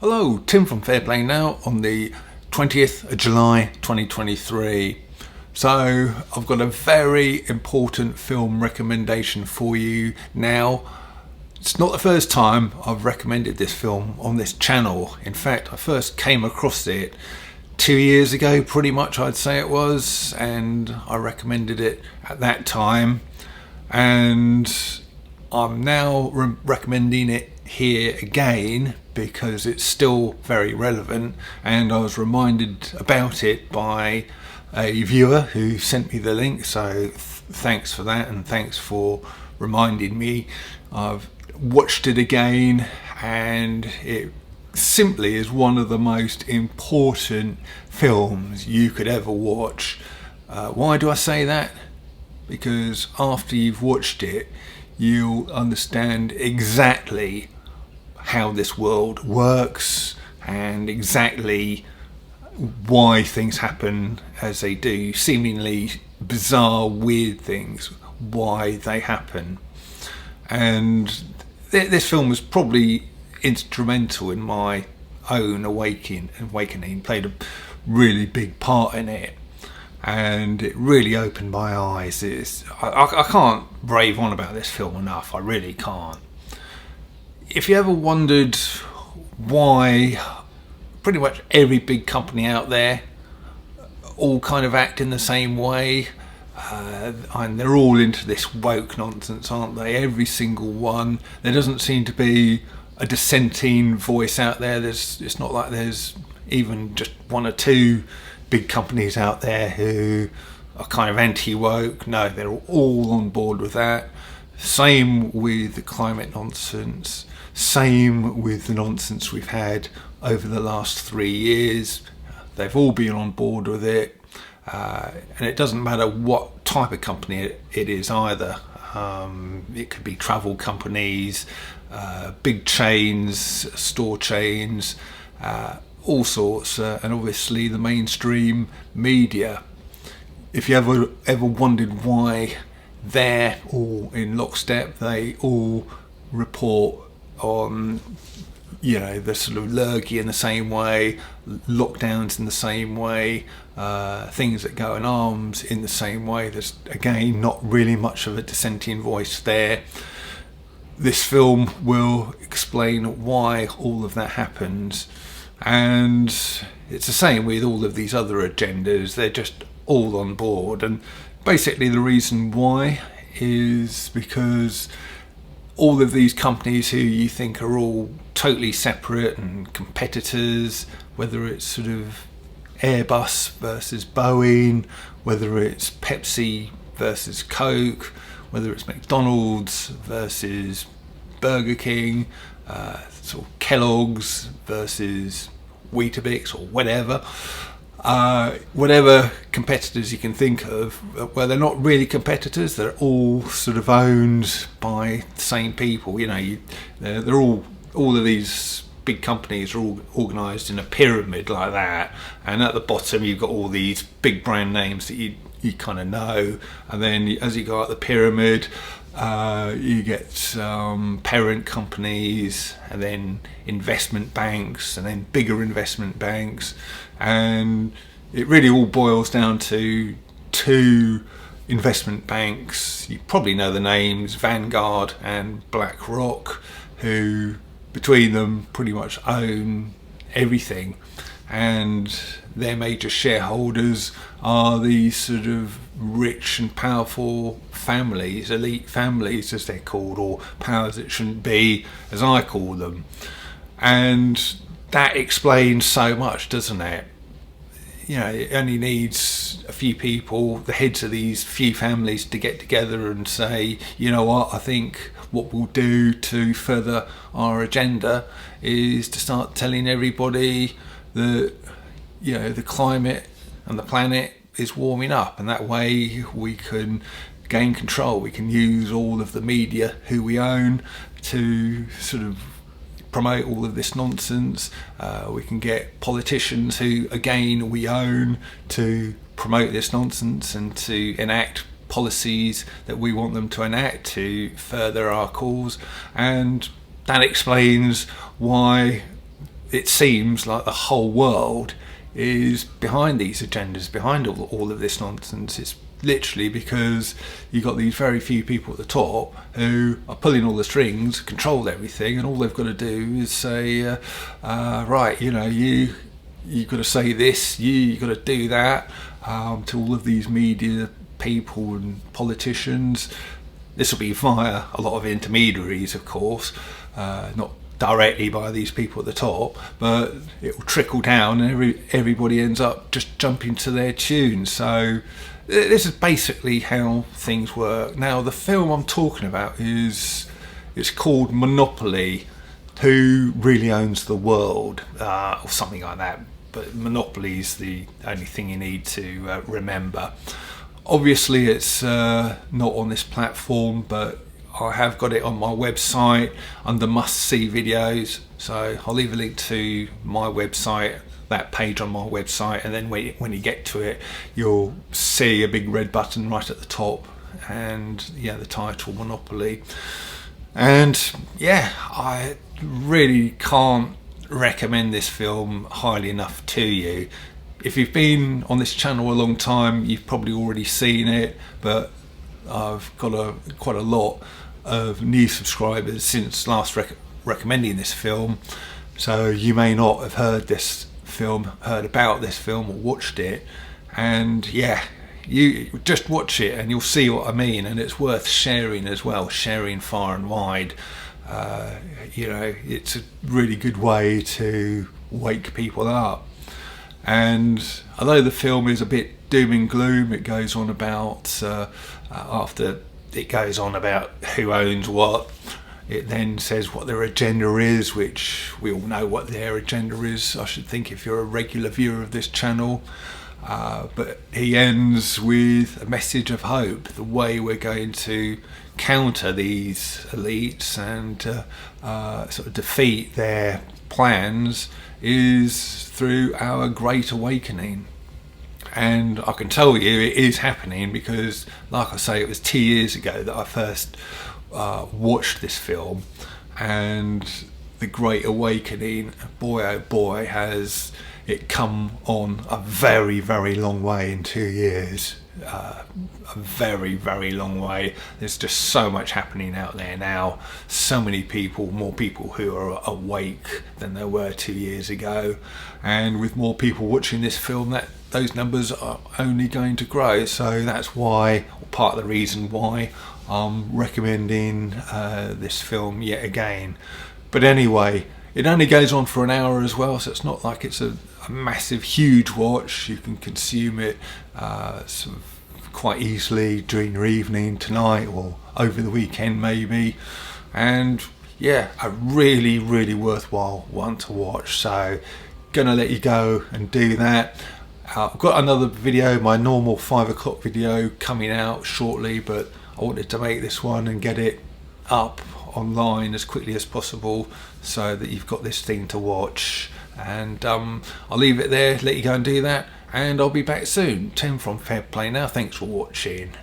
Hello, Tim from Fairplay Now on the 20th of July 2023. So, I've got a very important film recommendation for you now. It's not the first time I've recommended this film on this channel. In fact, I first came across it 2 years ago, pretty much I'd say it was, and I recommended it at that time. And I'm now recommending it here again because it's still very relevant, and I was reminded about it by a viewer who sent me the link, so thanks for that, and thanks for reminding me. I've watched it again, and it simply is one of the most important films you could ever watch. Why do I say that? Because after you've watched it, you'll understand exactly how this world works and exactly why things happen as they do, seemingly bizarre, weird things, why they happen. And this film was probably instrumental in my own awakening, played a really big part in it, and it really opened my eyes. I can't rave on about this film enough, I really can't. If you ever wondered why pretty much every big company out there all kind of act in the same way, and they're all into this woke nonsense, aren't they? Every single one. There doesn't seem to be a dissenting voice out there. It's not like there's even just one or two big companies out there who are kind of anti-woke. No, they're all on board with that. Same with the climate nonsense. Same with the nonsense we've had over the last 3 years. They've all been on board with it. And it doesn't matter what type of company it is either. It could be travel companies, big chains, store chains, all sorts, and obviously the mainstream media. If you ever wondered why they're all in lockstep, they all report on, the sort of lurgy in the same way, lockdowns in the same way, things that go in arms in the same way. There's again not really much of a dissenting voice there. This film will explain why all of that happens, and it's the same with all of these other agendas. They're just all on board, and basically the reason why is because all of these companies who you think are all totally separate and competitors, whether it's sort of Airbus versus Boeing, whether it's Pepsi versus Coke, whether it's McDonald's versus Burger King, sort of Kellogg's versus Weetabix, or whatever competitors you can think of. Well, they're not really competitors. They're all sort of owned by the same people. They're all of these big companies are all organised in a pyramid like that, and at the bottom you've got all these big brand names that you kind of know, and then as you go up the pyramid, you get parent companies, and then investment banks, and then bigger investment banks, and it really all boils down to two investment banks. You probably know the names, Vanguard and BlackRock, who between them pretty much own everything, and their major shareholders are these sort of rich and powerful families, elite families as they're called, or powers that shouldn't be, as I call them. And that explains so much, doesn't it? It only needs a few people, the heads of these few families, to get together and say, you know what, I think what we'll do to further our agenda is to start telling everybody that, the climate and the planet is warming up, and that way we can gain control. We can use all of the media who we own to sort of promote all of this nonsense. We can get politicians who, again, we own to promote this nonsense and to enact policies that we want them to enact to further our cause. And that explains why it seems like the whole world is behind these agendas, behind all of this nonsense. It's literally because you've got these very few people at the top who are pulling all the strings, control everything, and all they've got to do is say, right, you've got to say this, you've got to do that, to all of these media people and politicians. This will be via a lot of intermediaries, of course, not directly by these people at the top, but it will trickle down and everybody ends up just jumping to their tune. So this is basically how things work. Now, the film I'm talking about it's called Monopoly, Who Really Owns the World, or something like that. But Monopoly is the only thing you need to remember. Obviously it's not on this platform, but I have got it on my website under must see videos, so I'll leave a link to my website, that page on my website, and then when you get to it you'll see a big red button right at the top, and the title Monopoly. And I really can't recommend this film highly enough to you. If you've been on this channel a long time, you've probably already seen it, but I've got quite a lot of new subscribers since last recommending this film, so you may not have heard about this film or watched it, and you just watch it and you'll see what I mean, and it's worth sharing as well, sharing far and wide. It's a really good way to wake people up. And although the film is a bit doom and gloom, it goes on about after it goes on about who owns what, it then says what their agenda is, which we all know what their agenda is, I should think, if you're a regular viewer of this channel. But he ends with a message of hope, the way we're going to counter these elites and sort of defeat their plans is through our Great Awakening. And I can tell you it is happening, because like I say, it was 2 years ago that I first watched this film, and the Great Awakening, boy oh boy, has it come on a very, very long way in 2 years. A very, very long way. There's just so much happening out there now, so many people, more people who are awake than there were 2 years ago, and with more people watching this film, that those numbers are only going to grow. So that's why, or part of the reason why, I'm recommending this film yet again. But anyway, it only goes on for an hour as well, so it's not like it's a massive, huge watch. You can consume it sort of quite easily during your evening, tonight, or over the weekend maybe. And a really, really worthwhile one to watch. So gonna let you go and do that. I've got another video, my normal 5 o'clock video, coming out shortly, but I wanted to make this one and get it up online as quickly as possible so that you've got this thing to watch. And I'll leave it there, let you go and do that, and I'll be back soon. Tim from Fair Play Now, thanks for watching.